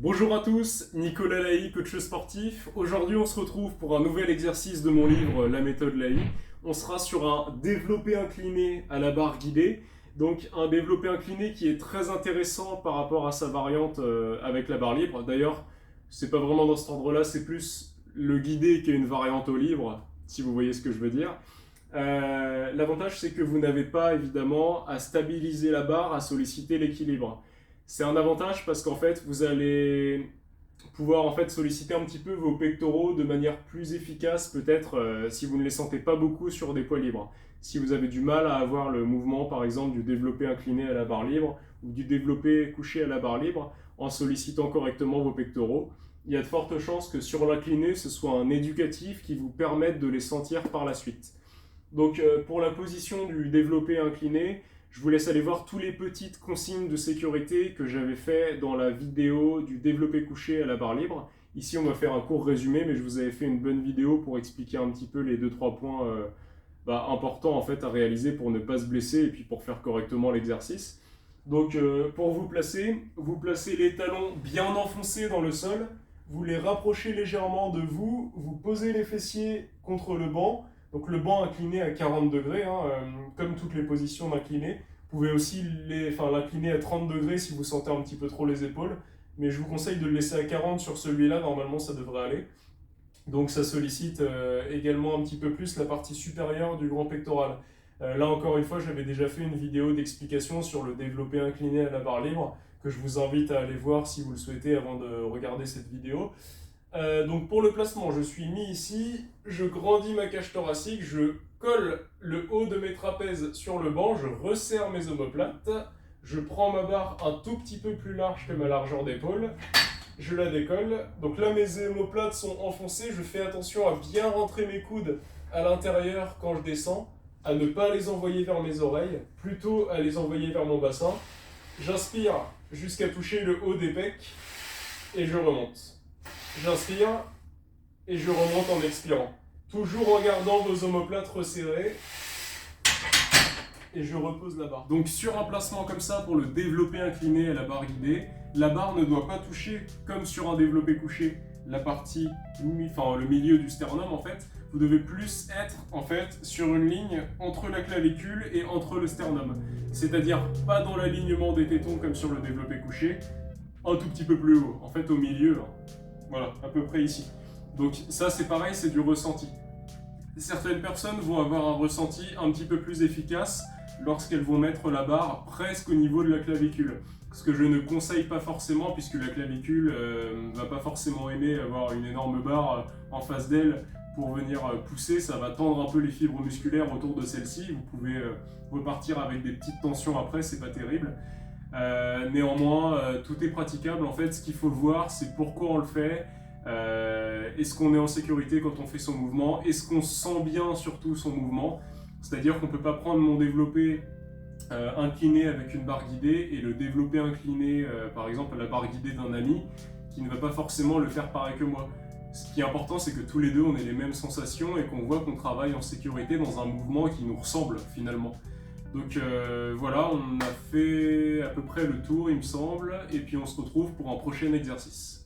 Bonjour à tous, Nicolas Laï, coach sportif. Aujourd'hui, on se retrouve pour un nouvel exercice de mon livre La méthode Laï. On sera sur un développé incliné à la barre guidée. Donc un développé incliné qui est très intéressant par rapport à sa variante avec la barre libre. D'ailleurs, c'est pas vraiment dans cet ordre-là, c'est plus le guidé qui est une variante au libre, si vous voyez ce que je veux dire. L'avantage, c'est que vous n'avez pas évidemment à stabiliser la barre, à solliciter l'équilibre. C'est un avantage parce qu'en fait, vous allez pouvoir en fait solliciter un petit peu vos pectoraux de manière plus efficace, peut-être si vous ne les sentez pas beaucoup sur des poids libres. Si vous avez du mal à avoir le mouvement, par exemple, du développé incliné à la barre libre ou du développé couché à la barre libre, en sollicitant correctement vos pectoraux, il y a de fortes chances que sur l'incliné, ce soit un éducatif qui vous permette de les sentir par la suite. Donc pour la position du développé incliné, je vous laisse aller voir toutes les petites consignes de sécurité que j'avais fait dans la vidéo du développé couché à la barre libre. Ici, on va faire un court résumé, mais je vous avais fait une bonne vidéo pour expliquer un petit peu les 2-3 points importants en fait, à réaliser pour ne pas se blesser et puis pour faire correctement l'exercice. Donc pour vous placez les talons bien enfoncés dans le sol, vous les rapprochez légèrement de vous, vous posez les fessiers contre le banc. Donc le banc incliné à 40 degrés, comme toutes les positions d'incliné. Vous pouvez aussi l'incliner à 30 degrés si vous sentez un petit peu trop les épaules. Mais je vous conseille de le laisser à 40 sur celui-là, normalement ça devrait aller. Donc ça sollicite également un petit peu plus la partie supérieure du grand pectoral. Là encore une fois, j'avais déjà fait une vidéo d'explication sur le développé incliné à la barre libre, que je vous invite à aller voir si vous le souhaitez avant de regarder cette vidéo. Donc pour le placement, je suis mis ici, je grandis ma cage thoracique, je colle le haut de mes trapèzes sur le banc, je resserre mes omoplates, je prends ma barre un tout petit peu plus large que ma largeur d'épaule, je la décolle. Donc là mes omoplates sont enfoncées, je fais attention à bien rentrer mes coudes à l'intérieur quand je descends, à ne pas les envoyer vers mes oreilles, plutôt à les envoyer vers mon bassin. J'inspire jusqu'à toucher le haut des pecs et je remonte. J'inspire et je remonte en expirant. Toujours en gardant vos omoplates resserrées. Et je repose la barre. Donc sur un placement comme ça, pour le développé incliné à la barre guidée, la barre ne doit pas toucher, comme sur un développé couché, la partie, le milieu du sternum en fait. Vous devez plus être en fait sur une ligne entre la clavicule et entre le sternum. C'est-à-dire pas dans l'alignement des tétons comme sur le développé couché, un tout petit peu plus haut, en fait au milieu. Voilà, à peu près ici. Donc ça c'est pareil, c'est du ressenti. Certaines personnes vont avoir un ressenti un petit peu plus efficace lorsqu'elles vont mettre la barre presque au niveau de la clavicule. Ce que je ne conseille pas forcément puisque la clavicule va pas forcément aimer avoir une énorme barre en face d'elle pour venir pousser. Ça va tendre un peu les fibres musculaires autour de celle-ci. Vous pouvez repartir avec des petites tensions après, c'est pas terrible. Néanmoins, tout est praticable. En fait, ce qu'il faut voir, c'est pourquoi on le fait. Est-ce qu'on est en sécurité quand on fait son mouvement? Est-ce qu'on sent bien surtout son mouvement? C'est-à-dire qu'on ne peut pas prendre mon développé incliné avec une barre guidée et le développé incliné, par exemple, à la barre guidée d'un ami qui ne va pas forcément le faire pareil que moi. Ce qui est important, c'est que tous les deux, on ait les mêmes sensations et qu'on voit qu'on travaille en sécurité dans un mouvement qui nous ressemble finalement. Donc voilà, on a fait à peu près le tour il me semble, et puis on se retrouve pour un prochain exercice.